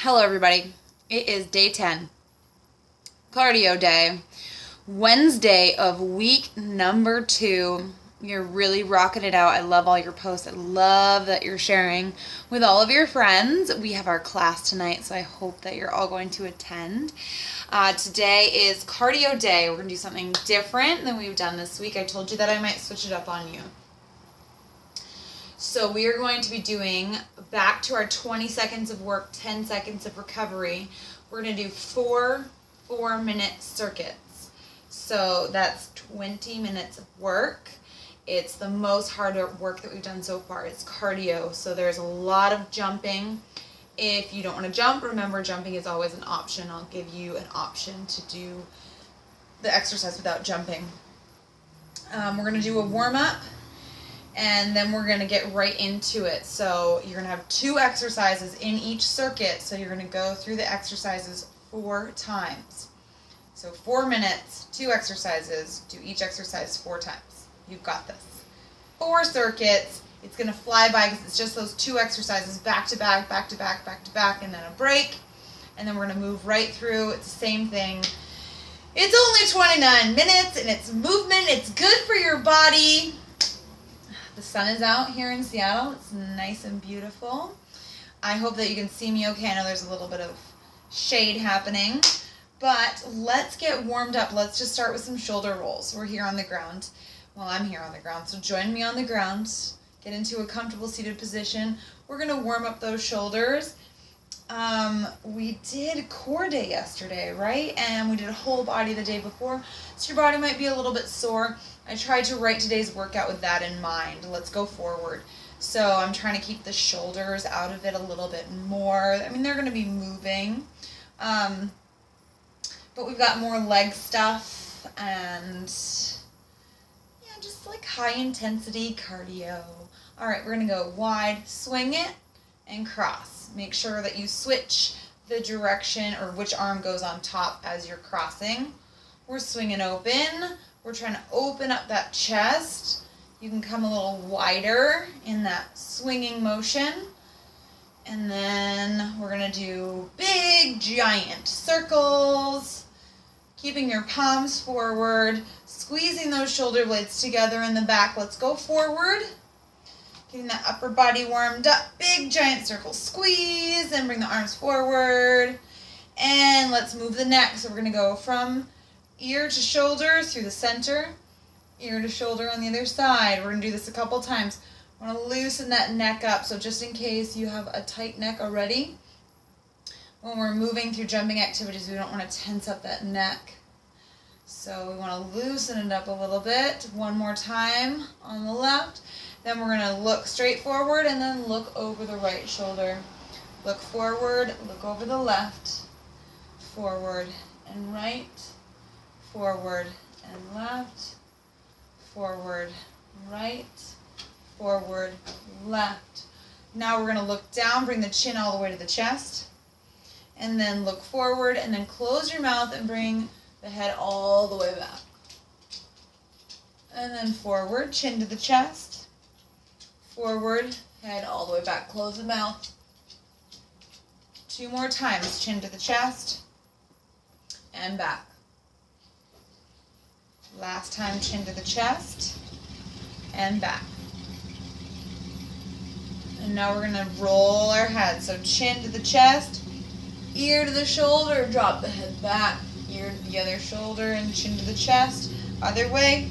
Hello everybody. It is day 10, cardio day, Wednesday of week number 2. You're really rocking it out. I love all your posts. I love that you're sharing with all of your friends. We have our class tonight, so I hope that you're all going to attend. Today is cardio day. We're going to do something different than we've done this week. I told you that I might switch it up on you. So we are going to be doing back to our 20 seconds of work, 10 seconds of recovery. We're going to do 4 4-minute circuits. So that's 20 minutes of work. It's the most hard work that we've done so far. It's cardio, so there's a lot of jumping. If you don't want to jump, remember jumping is always an option. I'll give you an option to do the exercise without jumping. We're going to do a warm-up. And then we're going to get right into it. So you're going to have 2 exercises in each circuit. So you're going to go through the exercises 4 times. So 4 minutes, 2 exercises. Do each exercise 4 times. You've got this. 4 circuits. It's going to fly by because it's just those 2 exercises back to back, back to back, back to back, and then a break. And then we're going to move right through. It's the same thing. It's only 29 minutes and it's movement. It's good for your body. The sun is out here in Seattle. It's nice and beautiful. I hope that you can see me okay. I know there's a little bit of shade happening. But let's get warmed up. Let's just start with some shoulder rolls. We're here on the ground. Well, I'm here on the ground, so join me on the ground. Get into a comfortable seated position. We're going to warm up those shoulders. We did core day yesterday, right? And we did a whole body the day before. So your body might be a little bit sore. I tried to write today's workout with that in mind. Let's go forward. So I'm trying to keep the shoulders out of it a little bit more. I mean, they're going to be moving. But we've got more leg stuff and yeah, just like high intensity cardio. All right, we're going to go wide, swing it, and cross. Make sure that you switch the direction or which arm goes on top as you're crossing. We're swinging open. We're trying to open up that chest. You can come a little wider in that swinging motion. And then we're going to do big, giant circles. Keeping your palms forward. Squeezing those shoulder blades together in the back. Let's go forward. Getting that upper body warmed up. Big, giant circle. Squeeze and bring the arms forward. And let's move the neck. So we're going to go from ear to shoulder through the center, ear to shoulder on the other side. We're going to do this a couple times. I want to loosen that neck up, so just in case you have a tight neck already, when we're moving through jumping activities, we don't want to tense up that neck. So we want to loosen it up a little bit. One more time on the left. Then we're going to look straight forward and then look over the right shoulder. Look forward, look over the left, forward and right. Forward and left, forward, right, forward, left. Now we're going to look down, bring the chin all the way to the chest, and then look forward, and then close your mouth and bring the head all the way back. And then forward, chin to the chest, forward, head all the way back, close the mouth. 2 more times, chin to the chest, and back. Last time, chin to the chest and back. And now we're going to roll our head. So chin to the chest, ear to the shoulder, drop the head back. Ear to the other shoulder and chin to the chest. Other way,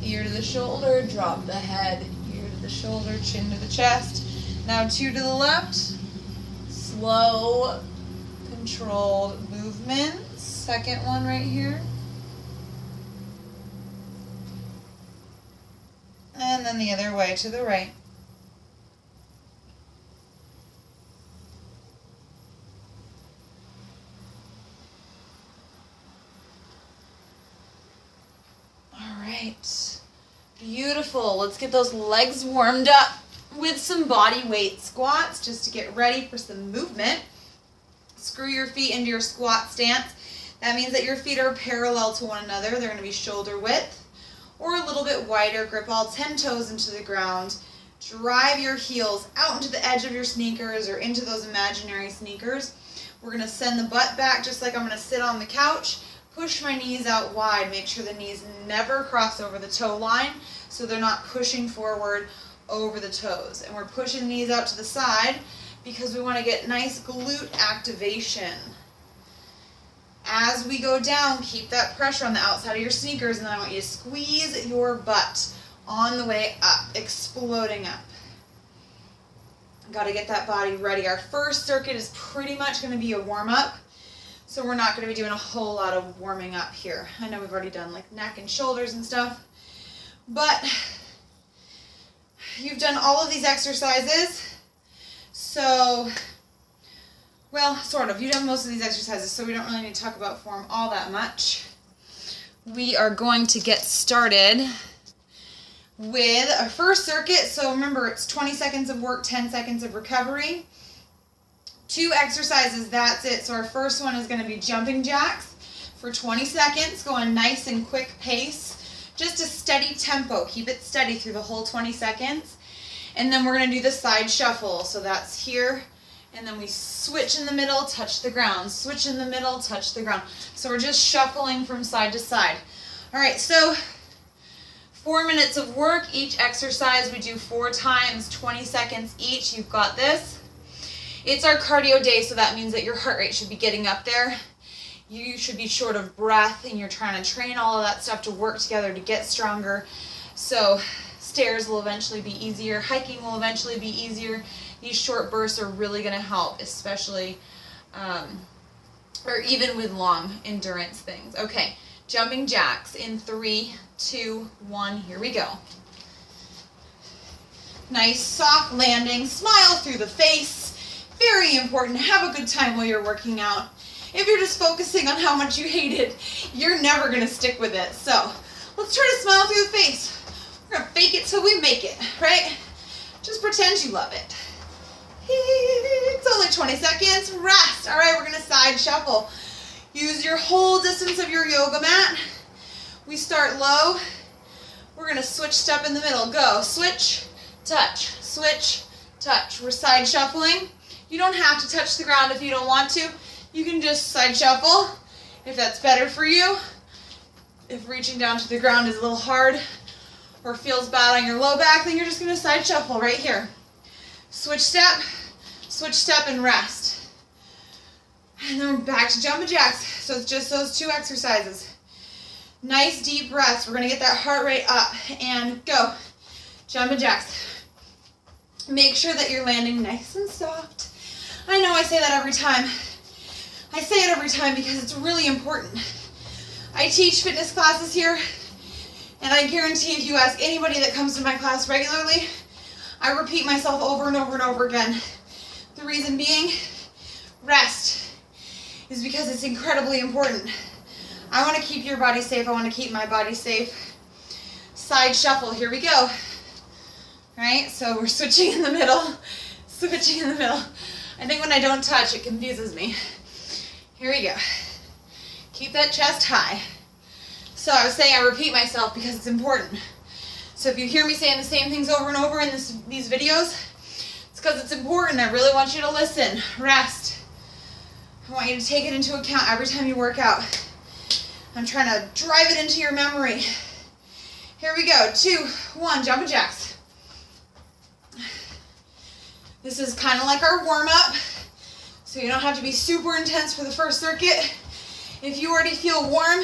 ear to the shoulder, drop the head. Ear to the shoulder, chin to the chest. Now 2 to the left. Slow, controlled movements. Second one right here. And then the other way to the right. All right. Beautiful. Let's get those legs warmed up with some body weight squats just to get ready for some movement. Screw your feet into your squat stance. That means that your feet are parallel to one another. They're going to be shoulder width. Or a little bit wider. Grip all 10 toes into the ground. Drive your heels out into the edge of your sneakers or into those imaginary sneakers. We're gonna send the butt back just like I'm gonna sit on the couch. Push my knees out wide. Make sure the knees never cross over the toe line so they're not pushing forward over the toes. And we're pushing the knees out to the side because we want to get nice glute activation. As we go down, keep that pressure on the outside of your sneakers, and then I want you to squeeze your butt on the way up, exploding up. Got to get that body ready. Our first circuit is pretty much going to be a warm-up, so we're not going to be doing a whole lot of warming up here. I know we've already done like neck and shoulders and stuff, but you've done all of these exercises, so, well, sort of. You've done most of these exercises, so we don't really need to talk about form all that much. We are going to get started with our first circuit. So remember, it's 20 seconds of work, 10 seconds of recovery. 2 exercises, that's it. So our first one is going to be jumping jacks for 20 seconds, going nice and quick pace. Just a steady tempo. Keep it steady through the whole 20 seconds. And then we're going to do the side shuffle. So that's here. And then we switch in the middle, touch the ground. Switch in the middle, touch the ground. So we're just shuffling from side to side. All right, so 4 minutes of work. Each exercise we do 4 times, 20 seconds each. You've got this. It's our cardio day, so that means that your heart rate should be getting up there. You should be short of breath, and you're trying to train all of that stuff to work together to get stronger. So stairs will eventually be easier. Hiking will eventually be easier. These short bursts are really going to help, especially, or even with long endurance things. Okay, jumping jacks in 3, 2, 1. Here we go. Nice soft landing. Smile through the face. Very important. Have a good time while you're working out. If you're just focusing on how much you hate it, you're never going to stick with it. So let's try to smile through the face. We're going to fake it till we make it, right? Just pretend you love it. It's only 20 seconds. Rest. All right, we're going to side shuffle. Use your whole distance of your yoga mat. We start low. We're going to switch step in the middle. Go. Switch, touch, switch, touch. We're side shuffling. You don't have to touch the ground if you don't want to. You can just side shuffle if that's better for you. If reaching down to the ground is a little hard or feels bad on your low back, then you're just going to side shuffle right here. Switch step, and rest. And then we're back to jumping jacks. So it's just those 2 exercises. Nice deep breaths. We're going to get that heart rate up. And go. Jumping jacks. Make sure that you're landing nice and soft. I know I say that every time. I say it every time because it's really important. I teach fitness classes here, and I guarantee if you ask anybody that comes to my class regularly, I repeat myself over and over and over again. The reason being, rest is because it's incredibly important. I want to keep your body safe. I want to keep my body safe. Side shuffle. Here we go. Right? So we're switching in the middle. Switching in the middle. I think when I don't touch, it confuses me. Here we go. Keep that chest high. So I was saying I repeat myself because it's important. So if you hear me saying the same things over and over in these videos, it's because it's important. I really want you to listen. Rest. I want you to take it into account every time you work out. I'm trying to drive it into your memory. Here we go. 2, 1, jumping jacks. This is kind of like our warm-up, so you don't have to be super intense for the first circuit. If you already feel warm,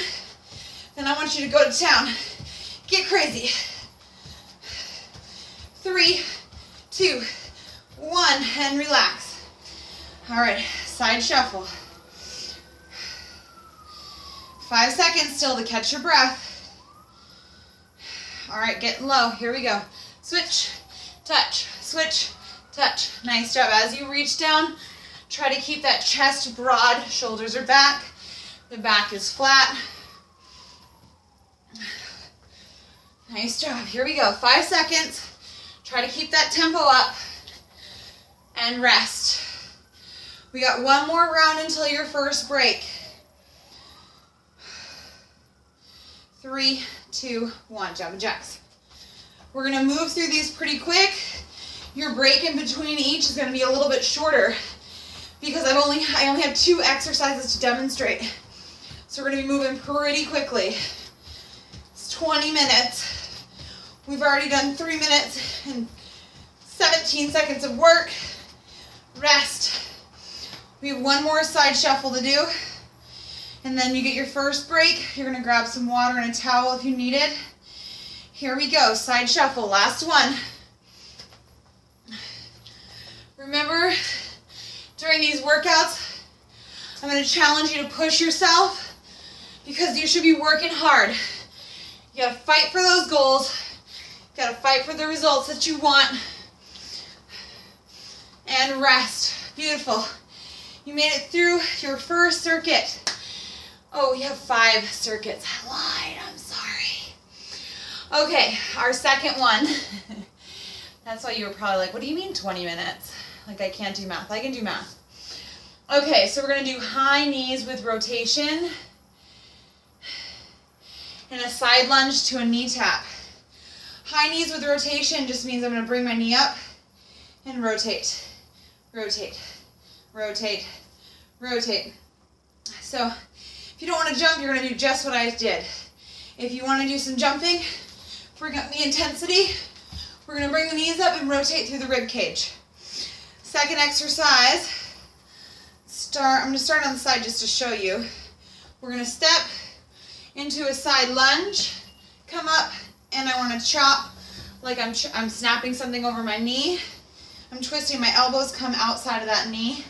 then I want you to go to town. Get crazy. 3, 2, 1, and relax. All right, side shuffle. 5 seconds still to catch your breath. All right, getting low. Here we go. Switch, touch, switch, touch. Nice job. As you reach down, try to keep that chest broad. Shoulders are back. The back is flat. Nice job. Here we go. 5 seconds. Try to keep that tempo up. And rest. We got 1 more round until your first break. 3, 2, 1. Jumping jacks. We're going to move through these pretty quick. Your break in between each is going to be a little bit shorter because I only have 2 exercises to demonstrate. So we're gonna be moving pretty quickly. It's 20 minutes. We've already done 3 minutes and 17 seconds of work. Rest. We have 1 more side shuffle to do. And then you get your first break. You're gonna grab some water and a towel if you need it. Here we go, side shuffle, last one. Remember, during these workouts, I'm gonna challenge you to push yourself because you should be working hard. You gotta fight for those goals. You gotta fight for the results that you want. And rest, beautiful. You made it through your first circuit. Oh, we have 5 circuits. I lied, I'm sorry. Okay, our second one. That's why you were probably like, what do you mean 20 minutes? Like I can't do math. I can do math. Okay, so we're gonna do high knees with rotation and a side lunge to a knee tap. High knees with rotation just means I'm gonna bring my knee up and rotate, rotate, rotate, rotate. So if you don't want to jump, you're going to do just what I did. If you want to do some jumping, bring up the intensity. We're going to bring the knees up and rotate through the rib cage. Second exercise, I'm going to start on the side just to show you. We're going to step into a side lunge, come up, and I want to chop like I'm snapping something over my knee. I'm twisting, my elbows come outside of that knee.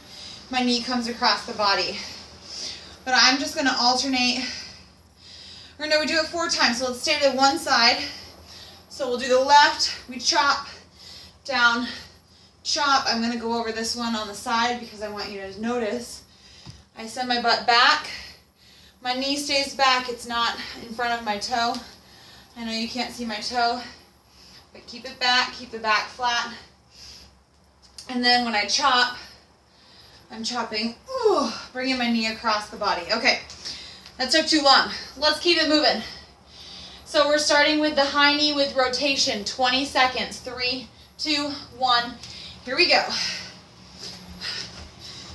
My knee comes across the body. But I'm just going to alternate. Or no, we do it 4 times. So let's stay to one side. So we'll do the left. We chop, down, chop. I'm going to go over this one on the side because I want you to notice. I send my butt back. My knee stays back. It's not in front of my toe. I know you can't see my toe. But keep it back. Keep the back flat. And then when I chop, I'm chopping, bringing my knee across the body. Okay, that took too long. Let's keep it moving. So we're starting with the high knee with rotation, 20 seconds. 3, 2, 1. Here we go.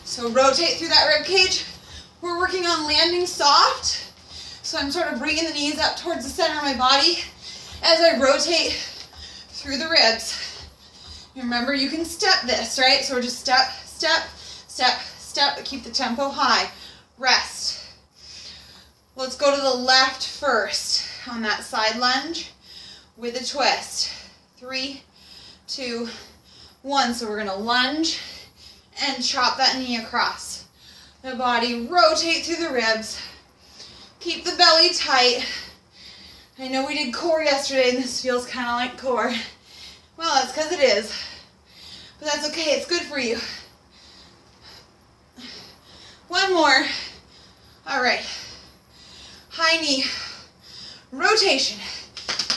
So rotate through that rib cage. We're working on landing soft. So I'm sort of bringing the knees up towards the center of my body as I rotate through the ribs. Remember, you can step this, right? So we're just step, step, step, step, but keep the tempo high. Rest. Let's go to the left first on that side lunge with a twist. 3, 2, 1. So we're going to lunge and chop that knee across the body. Rotate through the ribs. Keep the belly tight. I know we did core yesterday and this feels kind of like core. Well, that's because it is. But that's okay. It's good for you. 1 more. All right. High knee. Rotation.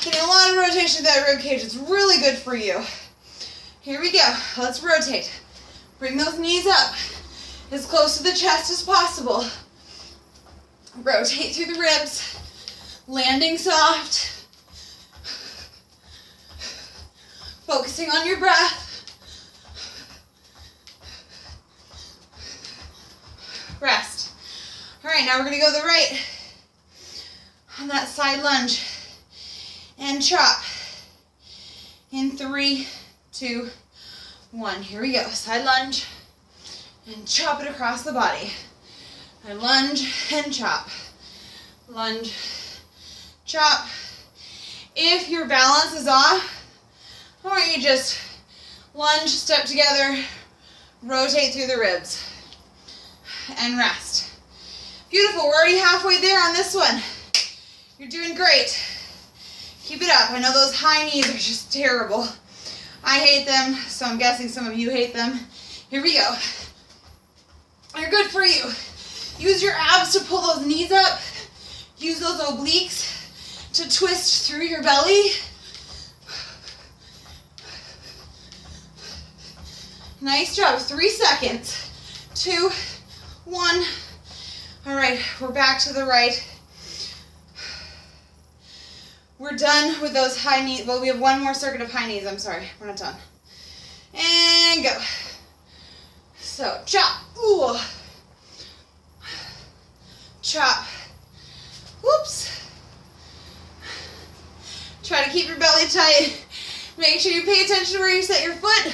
Getting a lot of rotation to that rib cage. It's really good for you. Here we go. Let's rotate. Bring those knees up as close to the chest as possible. Rotate through the ribs. Landing soft. Focusing on your breath. Rest. All right, now we're going to go to the right on that side lunge and chop in 3, 2, 1. Here we go. Side lunge and chop it across the body. And lunge and chop. Lunge, chop. If your balance is off, why don't you just lunge, step together, rotate through the ribs, and rest. Beautiful. We're already halfway there on this one. You're doing great. Keep it up. I know those high knees are just terrible. I hate them, so I'm guessing some of you hate them. Here we go. They're good for you. Use your abs to pull those knees up. Use those obliques to twist through your belly. Nice job. 3 seconds. 2, 1. All right, we're back to the right. We're done with those high knees. Well, we have 1 more circuit of high knees. I'm sorry, we're not done. And go. So chop, ooh, chop, whoops. Try to keep your belly tight. Make sure you pay attention to where you set your foot,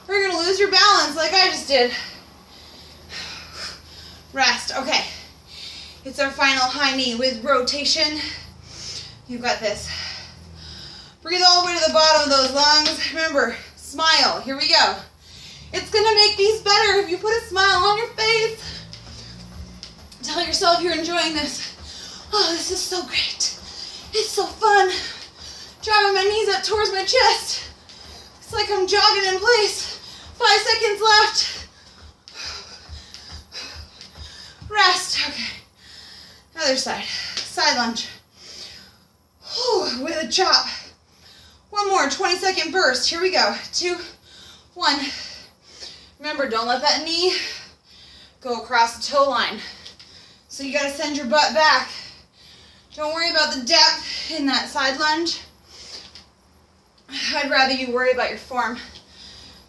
or you're gonna lose your balance like I just did. Rest, okay. It's our final high knee with rotation. You got this. Breathe all the way to the bottom of those lungs. Remember, smile, here we go. It's gonna make these better if you put a smile on your face. Tell yourself you're enjoying this. Oh, this is so great. It's so fun. Driving my knees up towards my chest. It's like I'm jogging in place. 5 seconds left. Rest, okay. Other side, side lunge. Whew, with a chop. One more, 20-second burst. Here we go. 2, 1. Remember, don't let that knee go across the toe line. So you gotta send your butt back. Don't worry about the depth in that side lunge. I'd rather you worry about your form.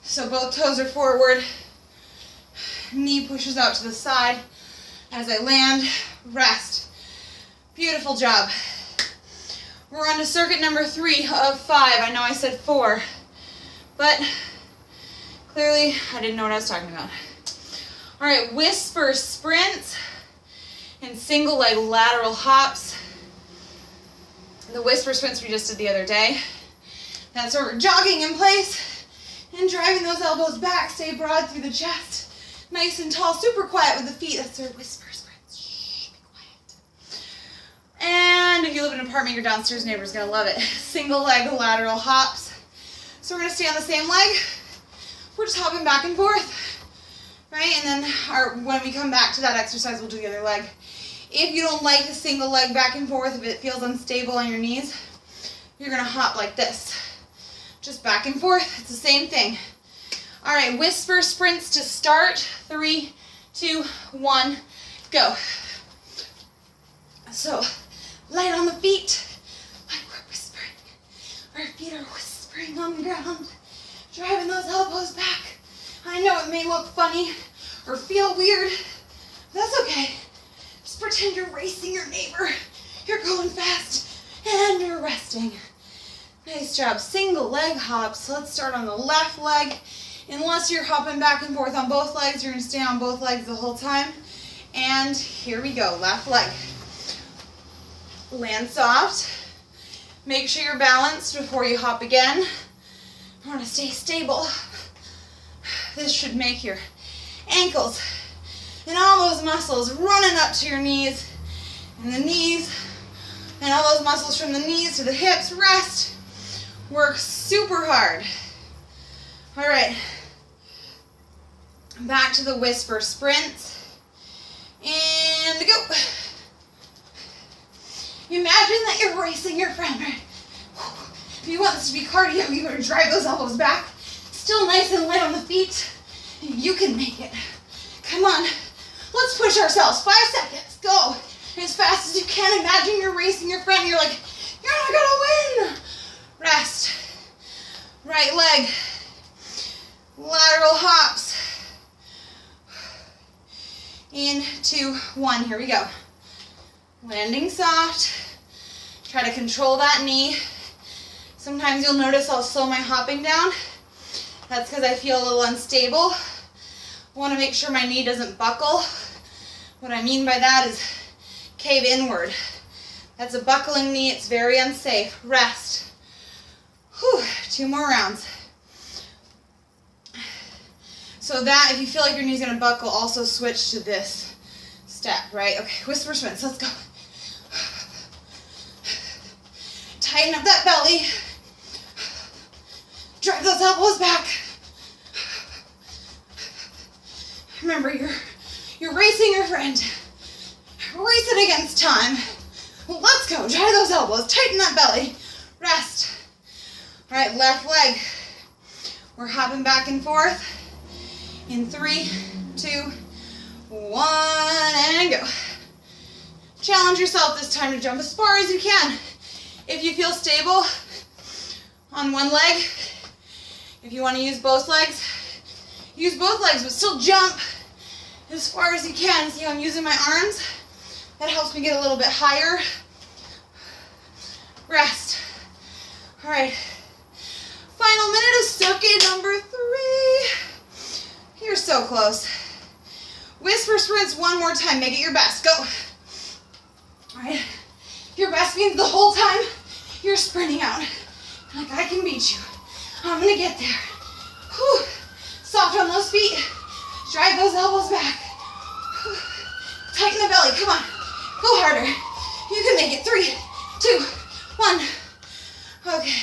So both toes are forward. Knee pushes out to the side. As I land, rest. Beautiful job. We're on to circuit number 3 of 5. I know I said 4, but clearly I didn't know what I was talking about. All right, whisper sprints and single leg lateral hops. The whisper sprints we just did the other day. That's where we're jogging in place and driving those elbows back. Stay broad through the chest. Nice and tall, super quiet with the feet. That's our whisper sprints. Shh, be quiet. And if you live in an apartment, your downstairs neighbor's gonna love it. Single leg lateral hops. So we're gonna stay on the same leg. We're just hopping back and forth, right? And then when we come back to that exercise, we'll do the other leg. If you don't like the single leg back and forth, if it feels unstable on your knees, you're gonna hop like this. Just back and forth, it's the same thing. All right, whisper sprints to start. 3, 2, 1, go. So, light on the feet, like we're whispering. Our feet are whispering on the ground, driving those elbows back. I know it may look funny or feel weird, but that's okay. Just pretend you're racing your neighbor. You're going fast and you're resting. Nice job. Single leg hops. Let's start on the left leg. Unless you're hopping back and forth on both legs, you're going to stay on both legs the whole time. And here we go. Left leg. Land soft. Make sure you're balanced before you hop again. I want to stay stable. This should make your ankles and all those muscles running up to your knees and the knees and all those muscles from the knees to the hips rest. Work super hard. All right. Back to the whisper sprints. And go. Imagine that you're racing your friend, right? If you want this to be cardio, you better drive those elbows back. Still nice and light on the feet. You can make it. Come on. Let's push ourselves. 5 seconds. Go. As fast as you can. Imagine you're racing your friend. You're like, you're not gonna win. Rest. Right leg. Lateral hops. In, 2, 1. Here we go. Landing soft. Try to control that knee. Sometimes you'll notice I'll slow my hopping down. That's because I feel a little unstable. I want to make sure my knee doesn't buckle. What I mean by that is cave inward. That's a buckling knee. It's very unsafe. Rest. Whew, 2 more rounds. So that, if you feel like your knee's going to buckle, also switch to this step, right? Okay, whisper sprints. Let's go. Tighten up that belly. Drive those elbows back. Remember, you're racing your friend. Racing against time. Let's go. Drive those elbows. Tighten that belly. Rest. All right, left leg. We're hopping back and forth. In 3, 2, 1, and go. Challenge yourself this time to jump as far as you can. If you feel stable on one leg, if you want to use both legs, Use both legs, but still jump as far as you can. See how I'm using my arms? That helps me get a little bit higher. Rest. All right. Final minute of circuit number 3. You're so close. Whisper sprints one more time. Make it your best. Go. All right. Your best means the whole time you're sprinting out. Like, I can beat you. I'm going to get there. Whew. Soft on those feet. Drive those elbows back. Whew. Tighten the belly. Come on. Go harder. You can make it. 3, 2, 1. Okay.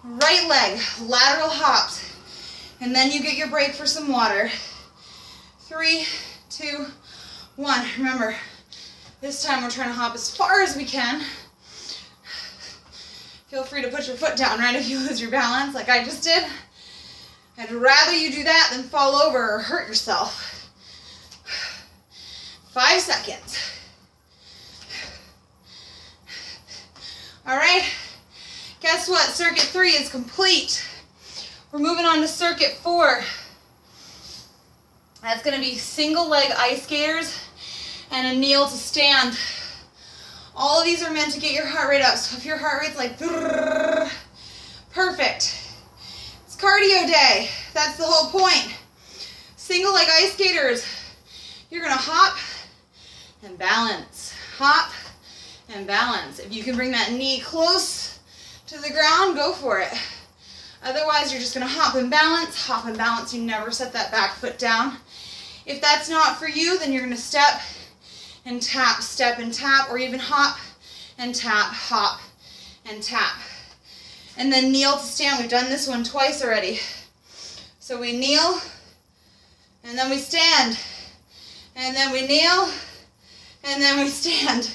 Right leg, lateral hops. And then you get your break for some water. 3, 2, 1. Remember, this time we're trying to hop as far as we can. Feel free to put your foot down, right, if you lose your balance like I just did. I'd rather you do that than fall over or hurt yourself. 5 seconds. All right, guess what? Circuit 3 is complete. We're moving on to circuit 4. That's gonna be single leg ice skaters and a kneel to stand. All of these are meant to get your heart rate up. So if your heart rate's like, perfect. It's cardio day. That's the whole point. Single leg ice skaters. You're gonna hop and balance. Hop and balance. If you can bring that knee close to the ground, go for it. Otherwise, you're just gonna hop and balance. Hop and balance. You never set that back foot down. If that's not for you, then you're gonna step and tap, step and tap, or even hop and tap, hop and tap. And then kneel to stand. We've done this one twice already. So we kneel, and then we stand, and then we kneel, and then we stand.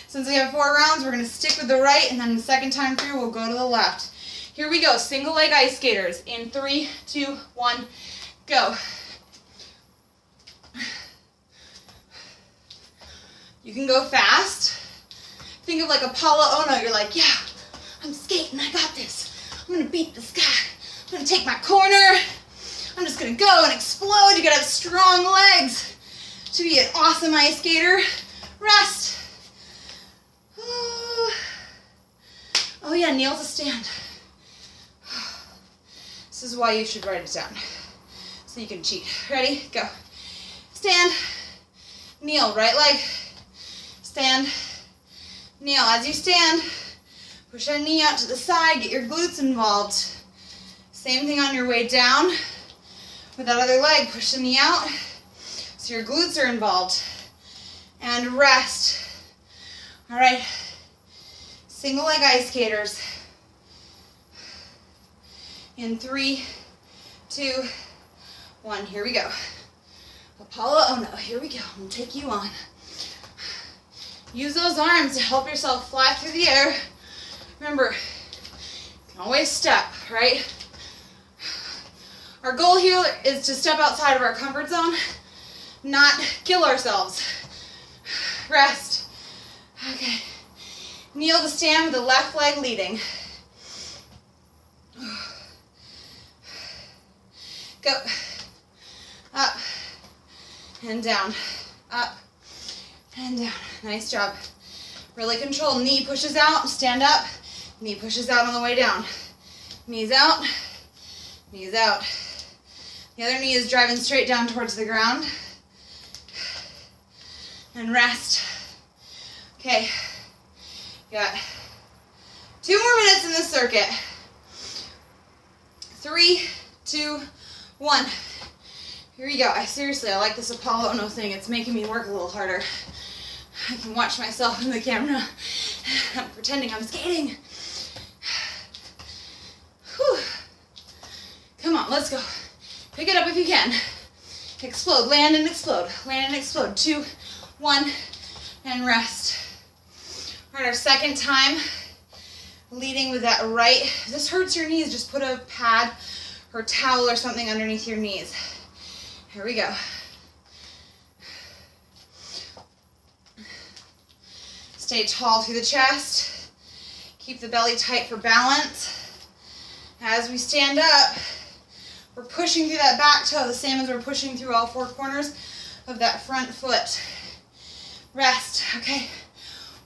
Since we have 4 rounds, we're gonna stick with the right, and then the second time through, we'll go to the left. Here we go, single leg ice skaters. In 3, 2, 1, go. You can go fast. Think of like Apollo Ono. You're like, yeah, I'm skating. I got this. I'm going to beat this guy. I'm going to take my corner. I'm just going to go and explode. You got to have strong legs to be an awesome ice skater. Rest. Oh yeah, kneel to stand. This is why you should write it down, so you can cheat. Ready? Go. Stand. Kneel. Right leg. Stand, kneel. As you stand, push that knee out to the side, get your glutes involved. Same thing on your way down. With that other leg, push the knee out so your glutes are involved. And rest. All right, single leg ice skaters. In 3, 2, 1, here we go. Apollo Ono, here we go. I'm gonna take you on. Use those arms to help yourself fly through the air. Remember, you can always step, right? Our goal here is to step outside of our comfort zone, not kill ourselves. Rest. Okay. Kneel to stand with the left leg leading. Go. Up and down. Up and down. Nice job. Really control. Knee pushes out, stand up. Knee pushes out on the way down. Knees out, knees out. The other knee is driving straight down towards the ground. And rest. Okay. Got 2 more minutes in this circuit. 3, 2, 1. Here we go. I like this Apollo Ono thing. It's making me work a little harder. I can watch myself in the camera. I'm pretending I'm skating. Whew. Come on, let's go. Pick it up if you can. Explode, land and explode. Land and explode. 2, 1, and rest. All right, our second time, leading with that right. If this hurts your knees, just put a pad or towel or something underneath your knees. Here we go. Stay tall through the chest. Keep the belly tight for balance. As we stand up, we're pushing through that back toe the same as we're pushing through all four corners of that front foot. Rest, okay.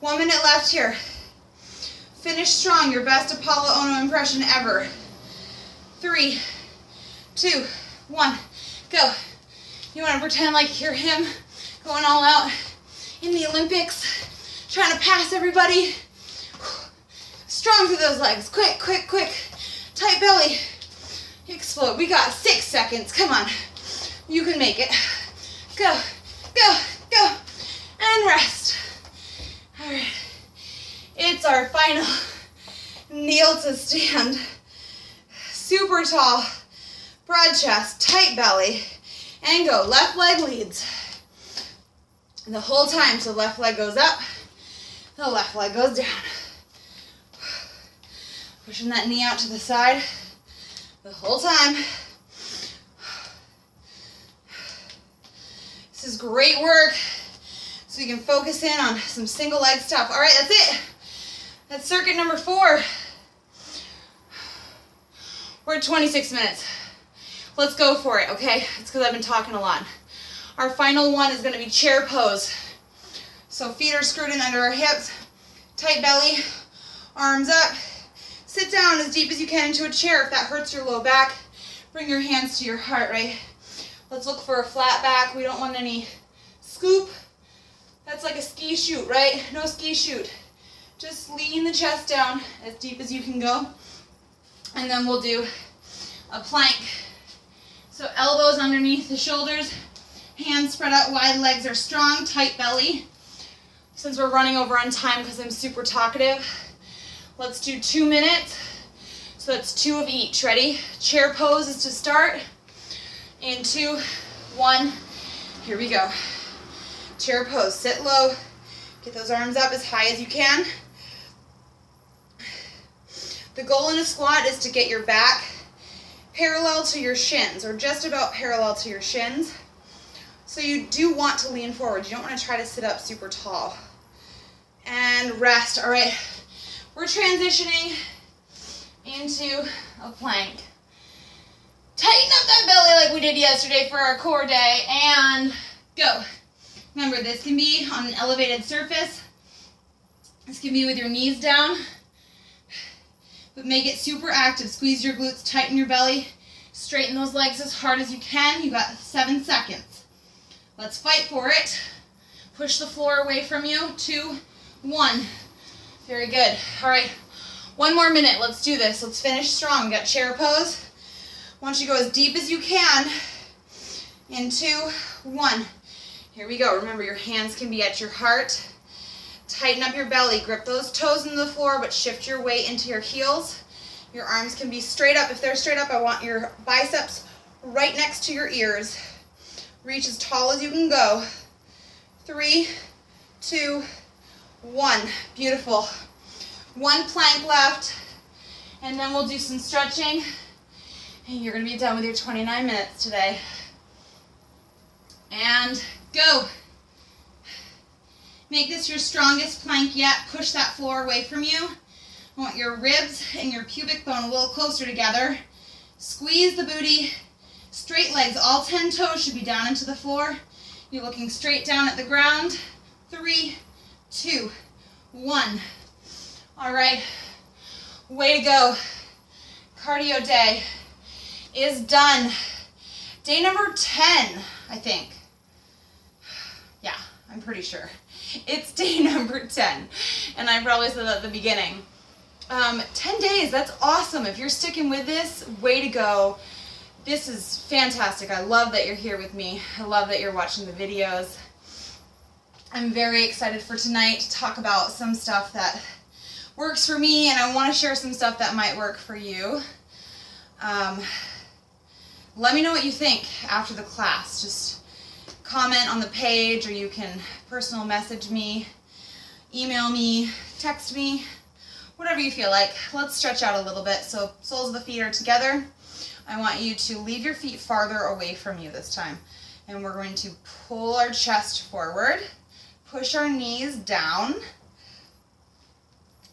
1 minute left here. Finish strong, your best Apollo Ono impression ever. 3, 2, 1, go. You want to pretend like you're him going all out in the Olympics, trying to pass everybody. Strong through those legs. Quick, quick, quick. Tight belly. Explode. We got 6 seconds. Come on. You can make it. Go, go, go. And rest. All right. It's our final kneel to stand. Super tall, broad chest, tight belly, and go. Left leg leads. And the whole time, so left leg goes up, the left leg goes down. Pushing that knee out to the side the whole time. This is great work, so you can focus in on some single leg stuff. All right, that's it. That's circuit number 4. We're at 26 minutes. Let's go for it, okay? It's because I've been talking a lot. Our final one is going to be chair pose. So feet are screwed in under our hips, tight belly, arms up. Sit down as deep as you can into a chair. If that hurts your low back, bring your hands to your heart, right? Let's look for a flat back. We don't want any scoop. That's like a ski shoot, right? No ski shoot. Just lean the chest down as deep as you can go. And then we'll do a plank. So elbows underneath the shoulders, hands spread out wide, legs are strong, tight belly. Since we're running over on time because I'm super talkative, let's do 2 minutes. So that's 2 of each. Ready? Chair pose is to start. In 2, 1, here we go. Chair pose, sit low, get those arms up as high as you can. The goal in a squat is to get your back parallel to your shins, or just about parallel to your shins. So you do want to lean forward. You don't want to try to sit up super tall. And rest. All right, we're transitioning into a plank. Tighten up that belly like we did yesterday for our core day, and go. Remember, this can be on an elevated surface. This can be with your knees down. But make it super active. Squeeze your glutes, tighten your belly, straighten those legs as hard as you can. You got 7 seconds. Let's fight for it. Push the floor away from you. 2, 1. Very good. All right, 1 more minute. Let's do this. Let's finish strong. We got chair pose. I want you to go as deep as you can. In 2, 1. Here we go. Remember, your hands can be at your heart. Tighten up your belly, grip those toes into the floor, but shift your weight into your heels. Your arms can be straight up. If they're straight up, I want your biceps right next to your ears. Reach as tall as you can go. 3, 2, 1. Beautiful. 1 plank left, and then we'll do some stretching, and you're going to be done with your 29 minutes today. And go. Make this your strongest plank yet. Push that floor away from you. I want your ribs and your pubic bone a little closer together. Squeeze the booty. Straight legs. All 10 toes should be down into the floor. You're looking straight down at the ground. 3, 2, 1. All right. Way to go. Cardio day is done. Day number 10, I think. Yeah, I'm pretty sure. It's day number 10, and I probably said that at the beginning. 10 days, that's awesome. If you're sticking with this, way to go. This is fantastic. I love that you're here with me. I love that you're watching the videos. I'm very excited for tonight to talk about some stuff that works for me, and I want to share some stuff that might work for you. Let me know what you think after the class. Just comment on the page, or you can personal message me, email me, text me, whatever you feel like. Let's stretch out a little bit. So soles of the feet are together. I want you to leave your feet farther away from you this time. And we're going to pull our chest forward, push our knees down,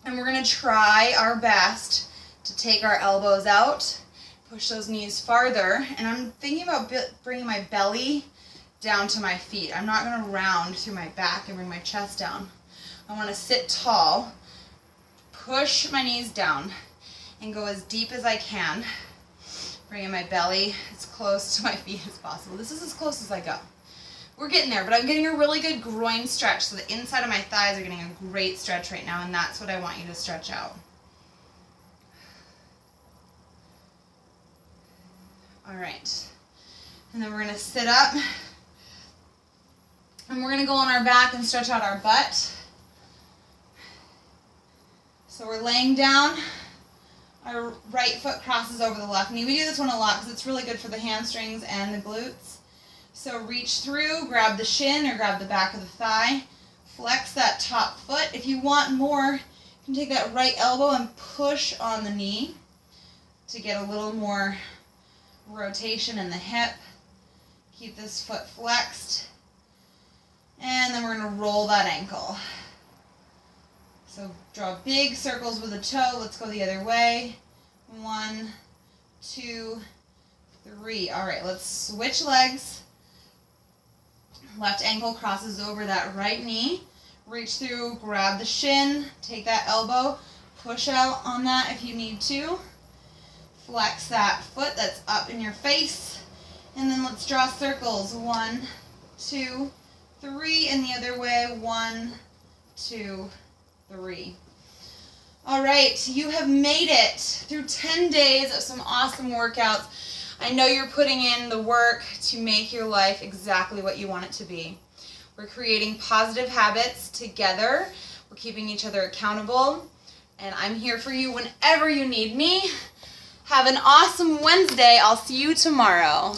and we're going to try our best to take our elbows out, Push those knees farther, and I'm thinking about bringing my belly down to my feet. I'm not going to round through my back and bring my chest down. I want to sit tall, push my knees down, and go as deep as I can, bringing my belly as close to my feet as possible. This is as close as I go. We're getting there, but I'm getting a really good groin stretch, so the inside of my thighs are getting a great stretch right now, and that's what I want you to stretch out. All right, and then we're going to sit up, and we're going to go on our back and stretch out our butt. So we're laying down, our right foot crosses over the left knee. We do this one a lot because it's really good for the hamstrings and the glutes. So reach through, grab the shin or grab the back of the thigh, flex that top foot. If you want more, you can take that right elbow and push on the knee to get a little more rotation in the hip. Keep this foot flexed. And then we're going to roll that ankle. So draw big circles with the toe. Let's go the other way. 1, 2, 3. All right, let's switch legs. Left ankle crosses over that right knee. Reach through, grab the shin, take that elbow, push out on that if you need to. Flex that foot that's up in your face. And then let's draw circles. 1, 2, 3. And the other way. 1, 2, 3. All right, you have made it through 10 days of some awesome workouts. I know you're putting in the work to make your life exactly what you want it to be. We're creating positive habits together. We're keeping each other accountable. And I'm here for you whenever you need me. Have an awesome Wednesday. I'll see you tomorrow.